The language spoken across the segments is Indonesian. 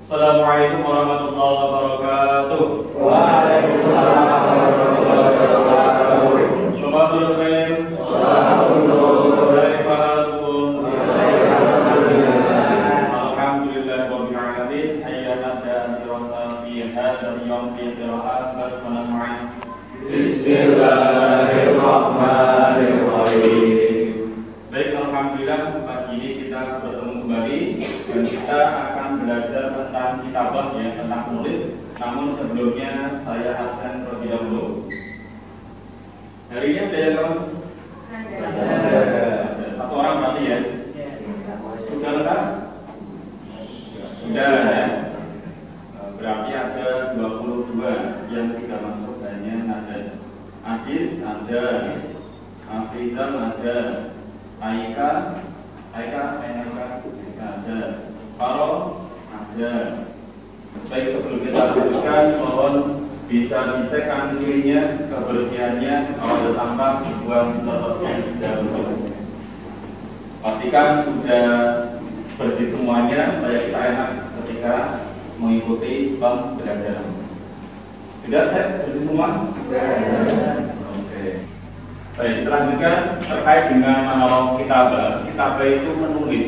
Assalamualaikum warahmatullahi wabarakatuh. Waalaikumsalam warahmatullahi wabarakatuh. Shalamatul khair. Alhamdulillah rabbil alamin. Hayyana dirasa fi hadzal yawm fi qira'at basmalah ma'an. Bismillahirrahmanirrahim. Baik, alhamdulillah pagi ini kita bertemu kembali dan kita akan belajar tentang kitabah ya, tentang menulis. Namun sebelumnya saya absen terlebih dahulu. Hari ini ada yang masuk? Ada. Satu orang berarti ya? Sudah lengkap? Sudah ya. Berarti ada 22 yang tidak masuk, hanya ada Adis, ada Afrizal, ada Aika, ada Faro, ada. Baik, sebelum kita lanjutkan, mohon bisa dicek kanan kirinya, kebersihannya, kalau ada sampah dibuang terlebih dahulu. Pastikan sudah bersih semuanya supaya kita enak ketika mengikuti pembelajaran. Sudah cek bersih semua? Oke. Baik, kita lanjutkan terkait dengan masalah kitabah. Kitabah itu menulis.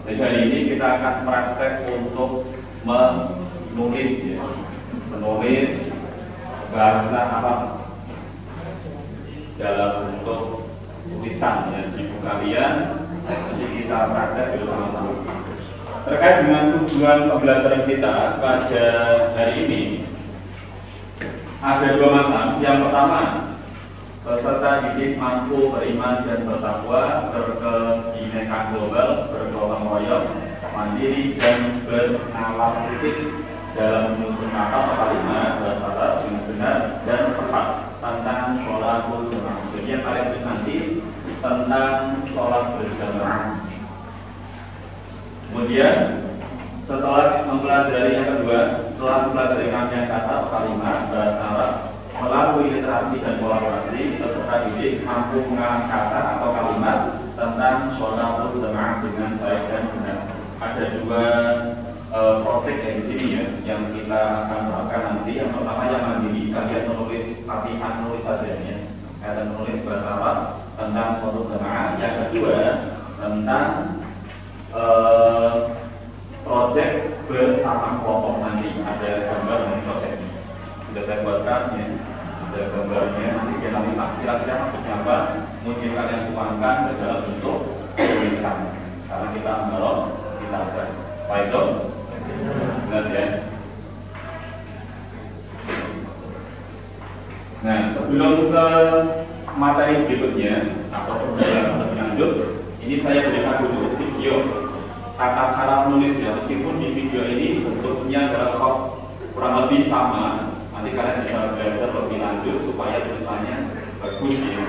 Jadi hari ini kita akan praktek untuk menulis ya. Menulis bahasa Arab dalam bentuk tulisan ya, di buku kalian. Jadi kita praktek bersama-sama. Terkait dengan tujuan pembelajaran kita pada hari ini ada dua macam. Yang pertama, peserta didik mampu beriman dan bertakwa, berkebinekaan global, bergotong royong, mandiri dan bernalar kritis dalam menyusun kata kalimat bahasa Arab dengan benar dan tepat. Tantangan sholatul jamaah. Jadi yang paling itu nanti tentang sholat berjamaah. Kemudian setelah mempelajari yang kedua, setelah mempelajari rangkaian kata kalimat bahasa Arab melalui literasi dan kolaborasi, peserta didik mampu mengarang kata atau kalimat tentang sholatul jamaah dengan baik dan benar. Ada dua project yang di sini ya, yang kita akan terapkan nanti. Yang pertama yang mandiri, kalian menulis latihan menulis saja ya, kalian menulis bahasa Arab tentang sholatul jamaah. Yang kedua tentang project bersama kelompok, nanti ada gambar dari project ini. Sudah saya buatkan ya, ada gambarnya, nanti kita bisa kira-kira maksudnya apa, mungkin kalian tuangkan ke dalam bentuk tulisan karena kita menolak kita ada baik dong, jelas ya. Nah, sebelum ke materi berikutnya atau pembelajaran lebih lanjut, ini saya berikan dulu video tata cara menulis ya, meskipun di video ini bentuknya adalah kurang lebih sama. Nanti kalian bisa belajar lebih lanjut supaya tulisannya bagus ya.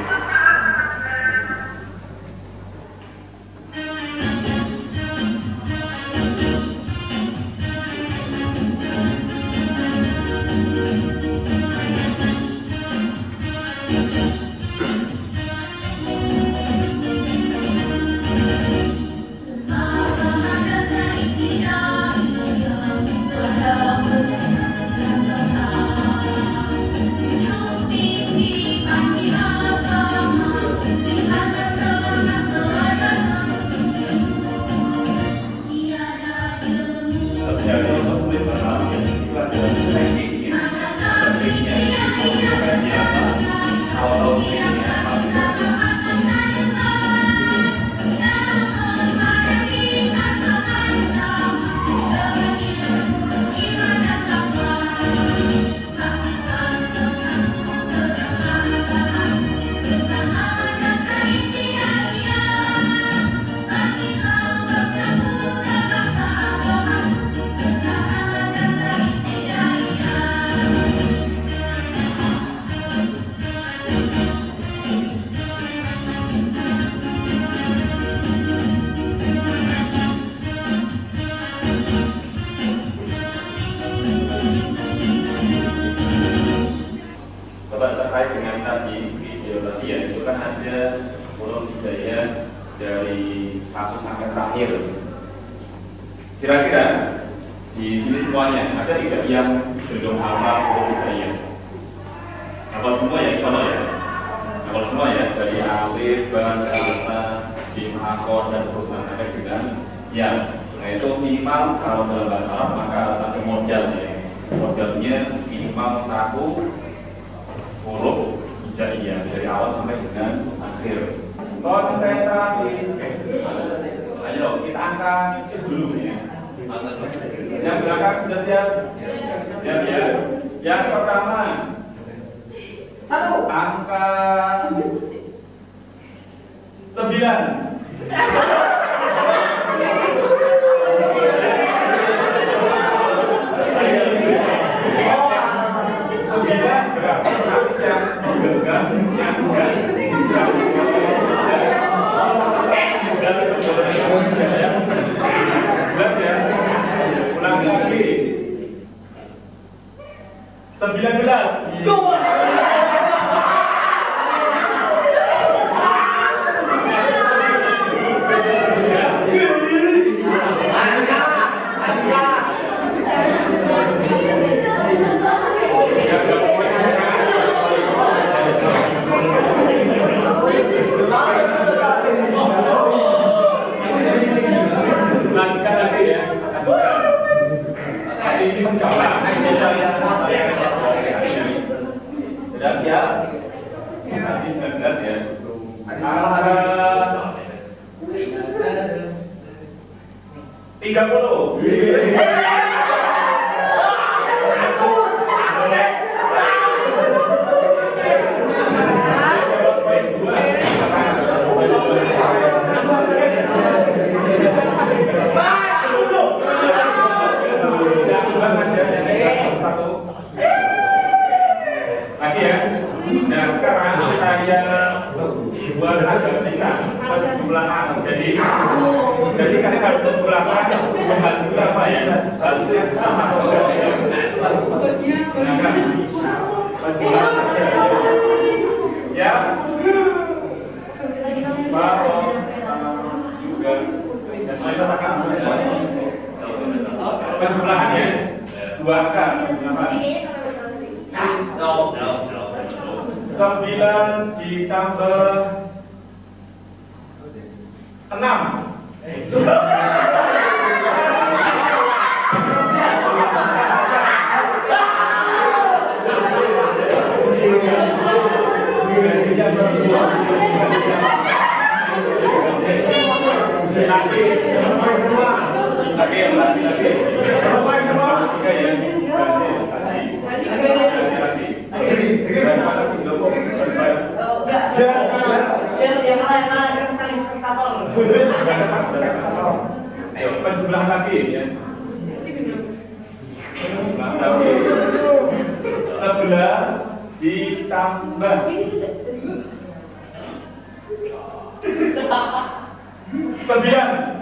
Sobat, terkait dengan tadi video tadi ya, itu kan ada huruf hijaiyah dari 1 sampai terakhir. Kira-kira di sini semuanya ada tidak yang belum hafal huruf hijaiyah? Hafal semua ya, insya Allah ya. Hafal semua ya, dari alif, ba, sa, jim, akor dan seterusnya sampai dengan ya. Nah itu minimal kalau dalam bahasa Arab maka ada satu model ya. Modelnya minimal tahu huruf hijaiyah dari awal sampai dengan akhir. Konsentrasi. Ayo dong, kita angkat dulu ya. Yang belakang sudah siap? Siap ya. Yang pertama, angka 9. Ulang lagi 19. Sudah siap? Tadi 19 ya. Angka 30. Lagi ya. Nah sekarang saya buat agak sisa penjumlahan. Jadi kan harus penjumlahan hasil berapa ya? Hasilnya berapa? Penjumlahan saja. Siap? Baru sama juga. Penjumlahannya 2 angka. 9 ditambah 6. Ayo penjumlahan lagi ya. 11 ditambah 9.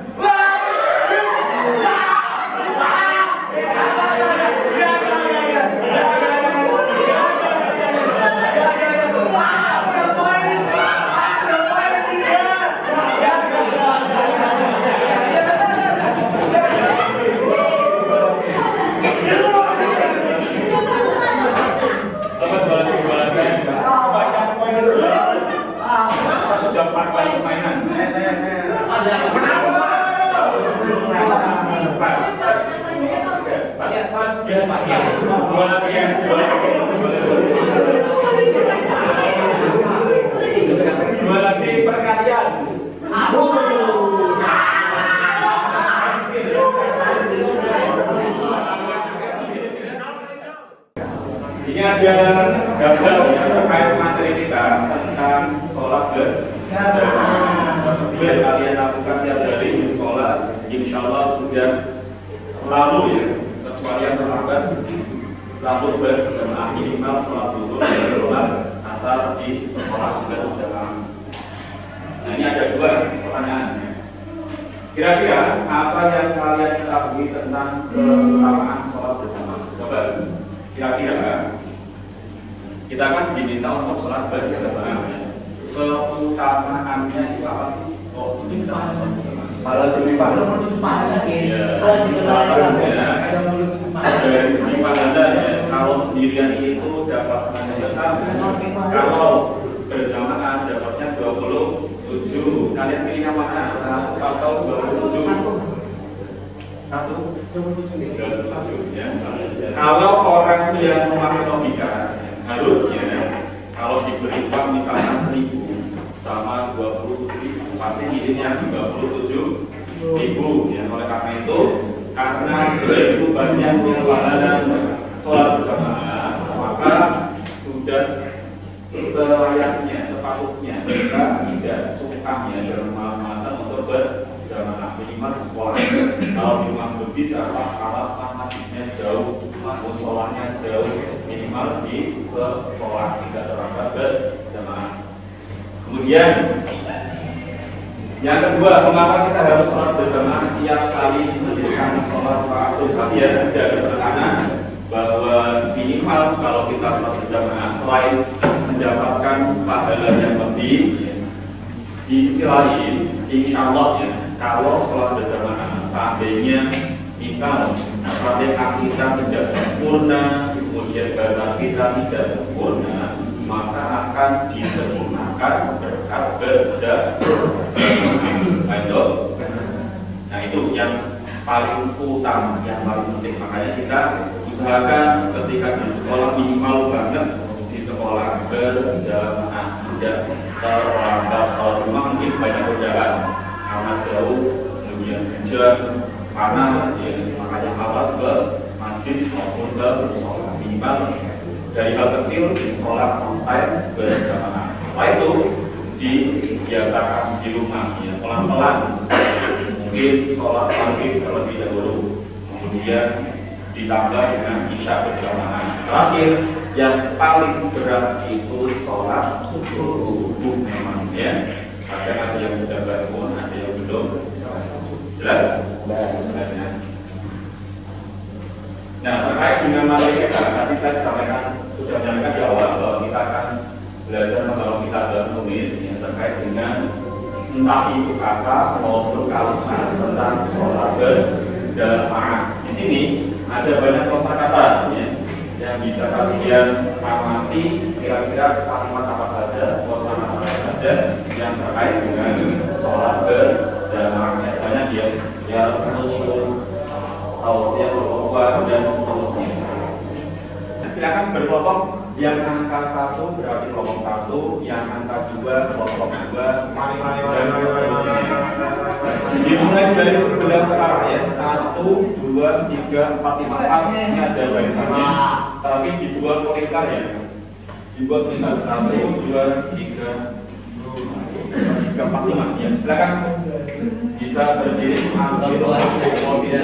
Dua lagi perkalian. Ini ada gambar yang terkait materi kita tentang sholat berjamaah. Seperti yang kalian lakukan tiap hari di sekolah, insya Allah sudah selalu ya, kecuali yang terlambat selalu berjamaah minimal sholat zuhur dan sholat asar di sekolah berjamaah. Nah ini ada 2 pertanyaan. Kira-kira apa yang kalian ketahui tentang keutamaan sholat berjamaah? Coba. kira-kira kita kan diminta untuk sholat berjamaah. Keutamaannya itu apa sih? Oh, ini kita Malah lebih paham. Dari segi pahala ya, kalau sendirian itu dapat besar. Kalau berjamaah dapatnya 27. Kalian pilihnya mana? 1 atau 27? 1? Ya. Kalau orang yang memakai logika, harusnya kalau diberi uang misalnya 1.000 sama 27.000, pasti ngirimnya 27.000 ya. Oleh karena itu, karena begitu banyak pahala sholat berjamaah, maka sudah selayaknya, sepatutnya kita tidak sukanya dalam malam-malam untuk berjamaah, minimal di sekolah. Kalau di rumah bisa, alas masjidnya jauh, musolanya jauh, minimal di sekolah, tidak terlambat berjamaah. Kemudian yang kedua, mengapa kita harus sholat berjamaah tiap kali mendirikan sholat waktu ya? Tidak ada tekanan bahwa minimal kalau kita sholat berjamaah selain mendapatkan pahala yang lebih, di sisi lain, insya Allah ya, kalau sholat berjamaah seandainya misal Fatihah kita tidak sempurna, kemudian bahasa kita tidak sempurna, maka akan disempurnakan berkat berjamaah. Nah itu yang paling utama, yang paling penting. Makanya kita usahakan ketika di sekolah minimal banget di sekolah berjamaah, tidak terlambat. Kalau rumah mungkin banyak godaan karena jauh, kemudian hujan, panas, ya, makanya malas ke masjid maupun ke sekolah. Minimal dari hal kecil di sekolah on time berjamaah. Setelah itu dibiasakan di rumah, ya, pelan-pelan. Mungkin sholat maghrib terlebih dahulu, kemudian ditambah dengan isya berjamaah. Terakhir, yang paling berat itu sholat subuh memang, ya. Kadang ada yang sudah bangun, ada yang belum. Jelas? Nah, terkait dengan materi kita, tadi saya sampaikan sudah menyampaikan di awal bahwa kita akan belajar mengenal kita dan tulis yang terkait dengan entah itu kata maupun kalimat tentang sholat berjamaah. Di sini ada banyak kosakata ya, yang bisa kalian amati kira-kira kalimat apa saja, kosakata apa saja yang terkait dengan sholat berjamaah. Banyak ya muncul tausiah berubah dan seterusnya. Nah, silakan berkelompok. Yang angka 1 berarti kelompok 1, yang angka 2 kelompok 2, dan seterusnya. Dimulai dari sebelah utara ya, 1, 2, 3, 4, 5 pas ini ada barisannya, tapi dibuat melingkar ya. Dibuat melingkar 1, 2, 3, 4, 5 ya. Silakan bisa berdiri ambil posisi ya.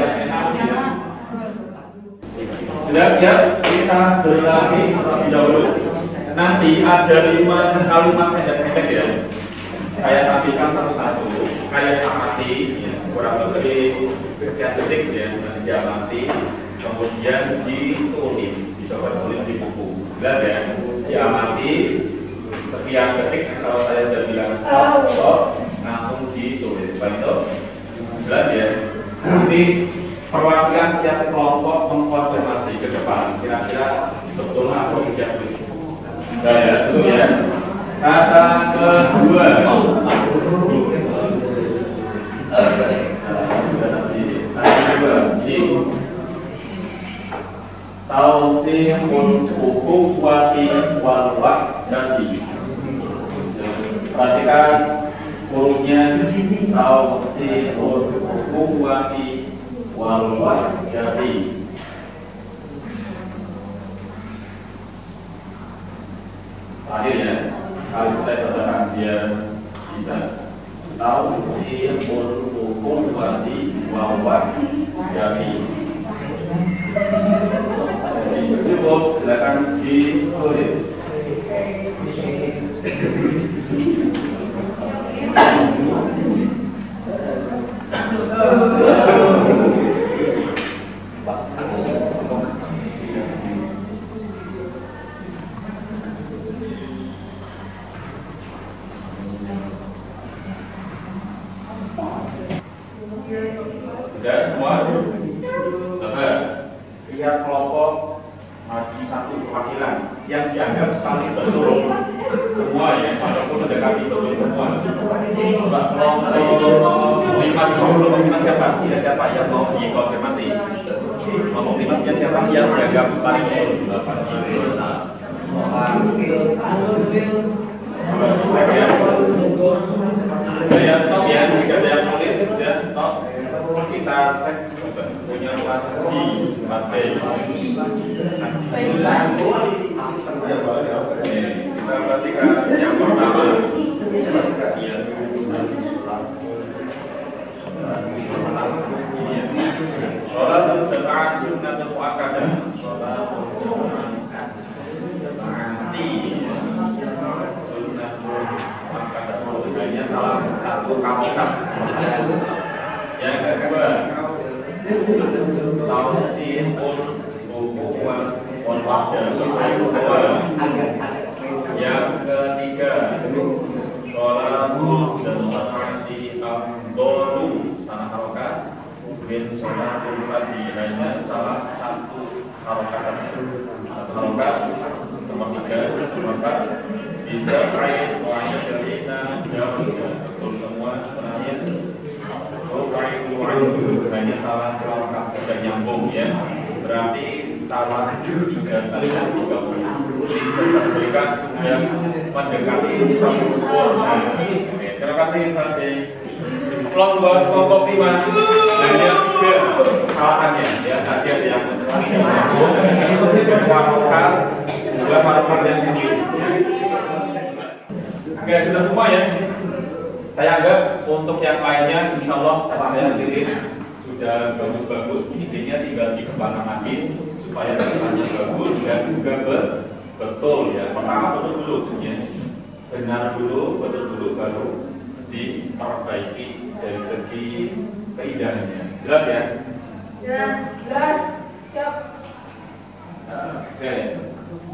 Jelas ya, kita berlatih terlebih dahulu. Nanti ada 5 kalimat pendek-pendek ya. Saya tampilkan satu-satu. Kalian amati, ya, kurang lebih sekian detik ya, diamati, kemudian ditulis, dicoba tulis di buku. Jelas ya, diamati sekian detik. Kalau saya sudah bilang stop, langsung ditulis. Baik itu, jelas ya. Nanti perwakilan tiap kelompok mengkonfirmasi ke depan kira-kira betul atau tidak bisa. Nah ya, dulu ya. Kata kedua. Ini tausihul ukhuwati wal wahdati. Perhatikan hurufnya tausihul ukhuwati wal wahdati. Terakhir ya, sekali saya bacakan biar bisa tahu si hukum wadi wawat dari cukup. Silakan ditulis. satu perwakilan yang dianggap paling betul semua ya, walaupun mendekati betul semua. Kelompok 5 siapa? Tidak siapa yang mau dikonfirmasi? Kelompok 5 siapa yang dianggap paling betul? Saya stop ya, jika ada yang tulis sudah stop. Kita cek punya di Jumat kita perhatikan yang pertama. Sholat jamaah sunnatul muakkadah. Sholat hanya salah satu kawakan. Yang kedua, tausiqul hukuman wal-wahdah. Yang ketiga, sholatul jama'ati afdalu sana harokat bin sholatul fardhi, hanya salah satu harokat saja. Satu harokat. Nomor 3, nomor 4 bisa ayat wahai syarina jauh betul semua ayat hanya salah harokat saja nyambung ya, berarti salah 3 saja 30. Ini bisa kita berikan sudah mendekati sempurna. Terima kasih Fadil. Plus buat kelompok 5 dan yang 3 kesalahannya ya, tadi ada yang harokat juga harokat yang ini. Oke, sudah semua ya. Saya anggap untuk yang lainnya insya Allah tadi saya kirim sudah bagus-bagus. Intinya tinggal dikembangkan lagi supaya tulisannya bagus dan juga betul ya. Pertama betul dulu ya, benar dulu, betul dulu baru diperbaiki dari segi keindahannya. Jelas ya? Jelas. Siap. Oke.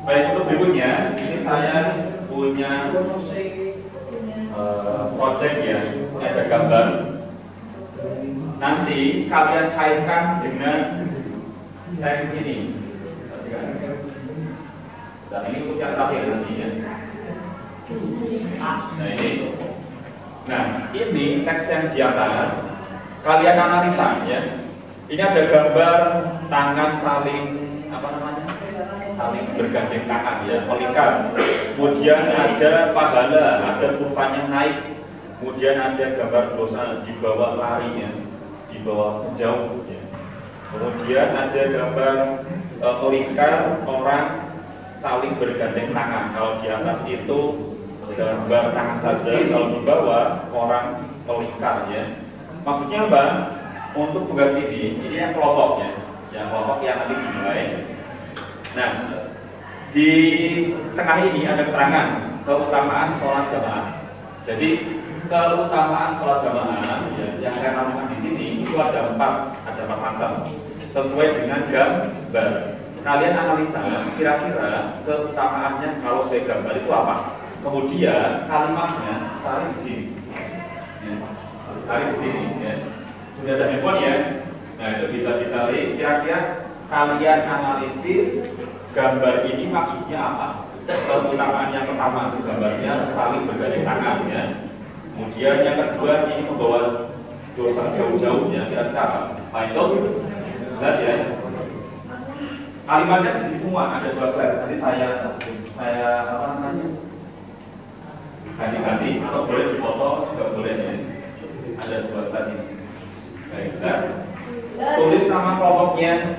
Baik, untuk berikutnya ini saya punya project ya. Ini ada gambar. Nanti kalian kaitkan dengan teks ini. Dan ini untuk yang terakhir nantinya. Nah ini. Nah ini teks yang di atas. Kalian analisa ya. Ini ada gambar tangan saling apa namanya? Saling bergandeng tangan ya, melingkar. Kemudian ada pahala, ada kurvanya naik. Kemudian ada gambar dosa di bawah lari ya, di bawah jauh ya. Kemudian ada gambar melingkar, orang saling bergandeng tangan. Kalau di atas itu gambar tangan saja, kalau di bawah orang melingkar ya. Maksudnya apa? Untuk tugas ini yang kelompoknya, yang kelompok yang nanti dinilai. Nah, di tengah ini ada keterangan keutamaan sholat jamaah. Jadi keutamaan sholat jamaah ya, yang saya namakan di sini itu ada 4 macam sesuai dengan gambar. Kalian analisa kira-kira keutamaannya kalau sesuai gambar itu apa. Kemudian kalimatnya cari di sini, ya, cari di sini. Ya. Sudah ada handphone ya. Nah itu bisa dicari. Kira-kira kalian analisis gambar ini maksudnya apa? Keutamaan yang pertama itu gambarnya saling bergandeng tangan ya. Kemudian yang kedua ini membawa dosa jauh-jauhnya, kira-kira apa? Nah itu jelas ya. Kalimatnya di sini semua ada 2 slide. Nanti saya apa namanya? Ganti-ganti atau boleh difoto juga boleh ya. Ada 2 slide ini. Baik, jelas. Tulis nama kelompoknya.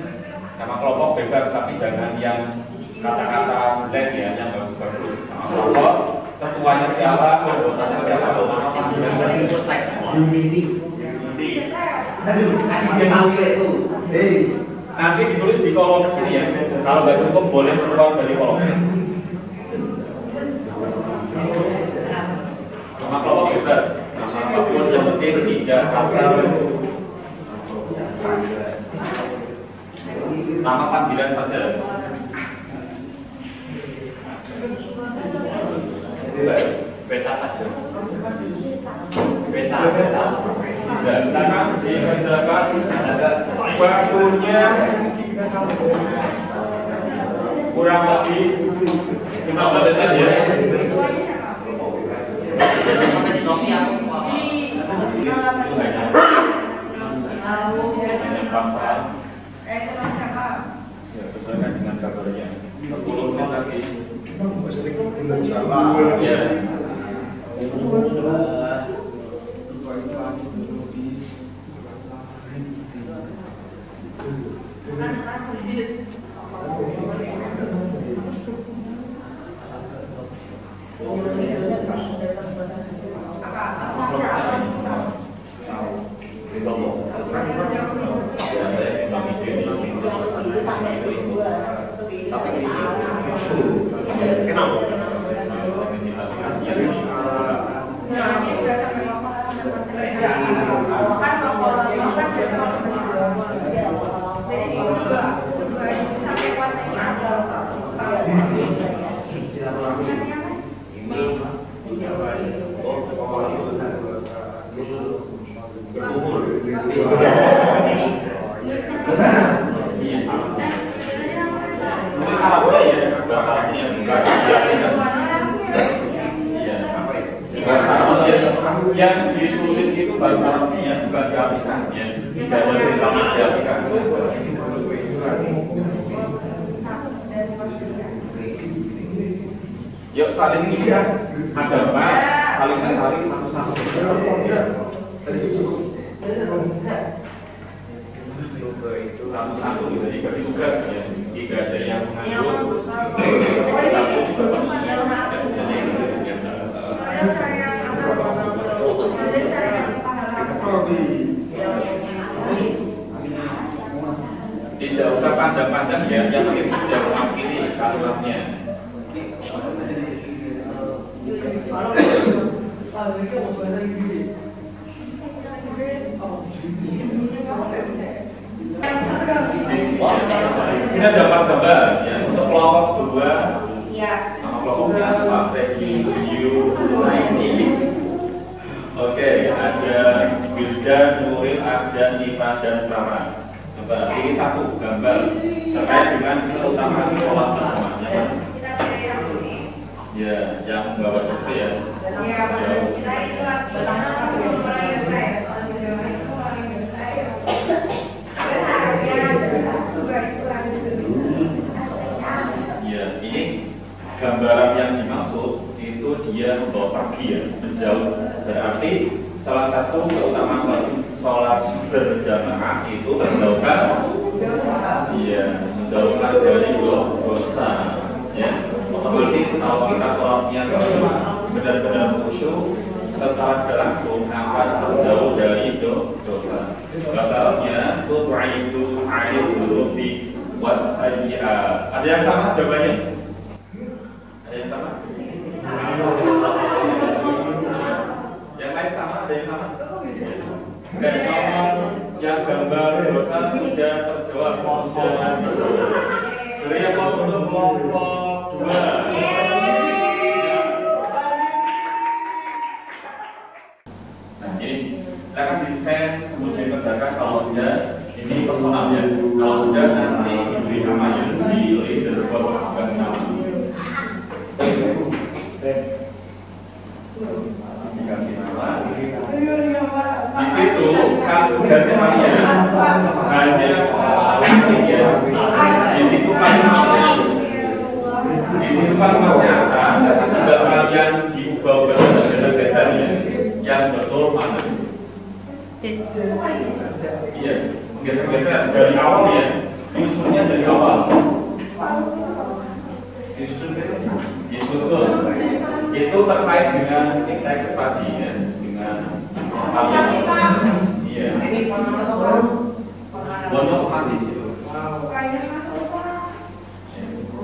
Nama kelompok bebas tapi jangan yang kata-kata jelek ya, yang bagus-bagus. Kelompok ketuanya siapa, anggotanya siapa, nama Unity. Aduh, kasih dia sampai itu. Nanti ditulis di kolom sini ya. Kalau nggak cukup boleh keluar dari kolom. Nama kelompok bebas. Nama apapun yang penting tidak asal. Nama panggilan saja. Beta saja. Beta. Karena dikerjakan waktunya kurang lebih 15 cm ya. Hanya 4 soal. Ya, sesuaikan dengan kabarnya. 10 menit lagi. Ya. Yang ditulis itu bahasa Arabnya, bukan diaplikasinya. Tidak ada selama diaplikasi. Yuk saling ini ya, ada apa? Saling satu-satu. Satu-satu bisa dibagi tugas ya. Tidak ada yang menganggur. Tidak usah panjang-panjang ya, yang penting sudah mengakhiri kalimatnya. Di sini ada 4 gambar ya, untuk kelompok kedua. Nama kelompoknya Pak Freddy, Studio, Oke, ada Wildan, Nuril, Ardan, Ivan, dan Prama. Coba pilih satu gambar terkait dengan keutamaan sholat berjamaahnya. Ya, yang membawa itu ya. Ya, ini gambaran yang dimaksud itu dia membawa pergi ya, menjauh. Berarti salah satu keutamaan sholat berjamaah itu menjauhkan, menjauhkan dari dosa. Ya, otomatis kalau kita sholatnya benar-benar khusyuk, secara langsung akan terjauh dari dosa. Bahasa Arabnya itu tu'aidu a'idurubi wasayyi'at. Ada yang sama jawabannya? Ada yang sama? Yang lain sama? Ada yang sama? Dan nomor yang gambar dosa sudah terjawab. Beri pos untuk kelompok 2. Nah ini silakan di-scan kemudian kerjakan kalau sudah. Ini personalnya. Kalau sudah nanti diberi namanya di leader tugas nama. Dikasih nama. Di situ kan tugasnya hanya di situ kalimatnya aja, tapi sudah kalian diubah geser-gesernya yang betul mana? Iya, geser-geser dari awal ya, disusunnya dari awal. Disusun itu terkait dengan teks tadi ya, dengan kalian. Iya. Otomatis itu.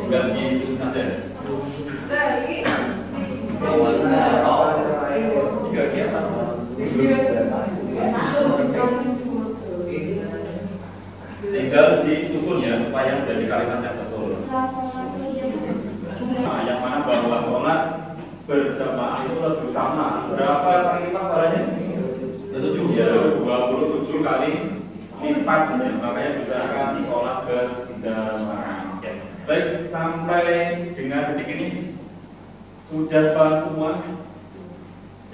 Tinggal disusun aja. Tinggal di atas. Tinggal disusun ya supaya jadi kalimatnya betul. Nah, yang mana bahwa sholat berjamaah itu lebih utama. Berapa kali lipat pahalanya? 7 ya, 27 kali lipat ya. Makanya bisa akan sholat berjamaah. Baik, sampai dengan detik ini sudah paham semua?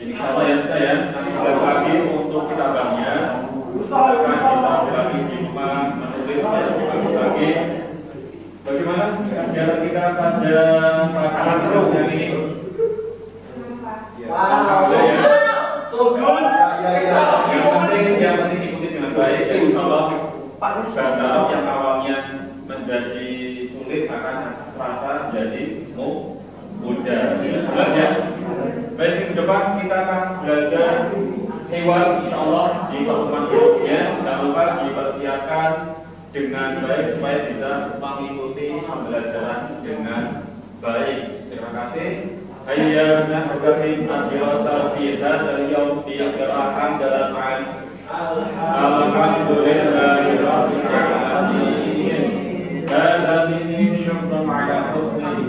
Insya Allah ya sudah ya. Nanti sekali lagi untuk kitabnya akan bisa lagi di rumah menulis ya, bagus lagi. Bagaimana kegiatan kita pada kelas yang ini? Wow, so good. Yang penting ikuti dengan baik ya, insya Allah bahasa Arab yang awalnya menjadi sulit akan terasa menjadi mudah. Jelas ya? Baik, minggu depan kita akan belajar hewan insya Allah di pertemuan berikutnya. Jangan lupa dipersiapkan dengan baik supaya bisa mengikuti pembelajaran dengan baik. Terima kasih. Hayya nahdarin ad-dirasa fi hadzal yawm bi qira'atin dalam alhamdulillahi rabbil alamin. Hadza minni syukran ala husni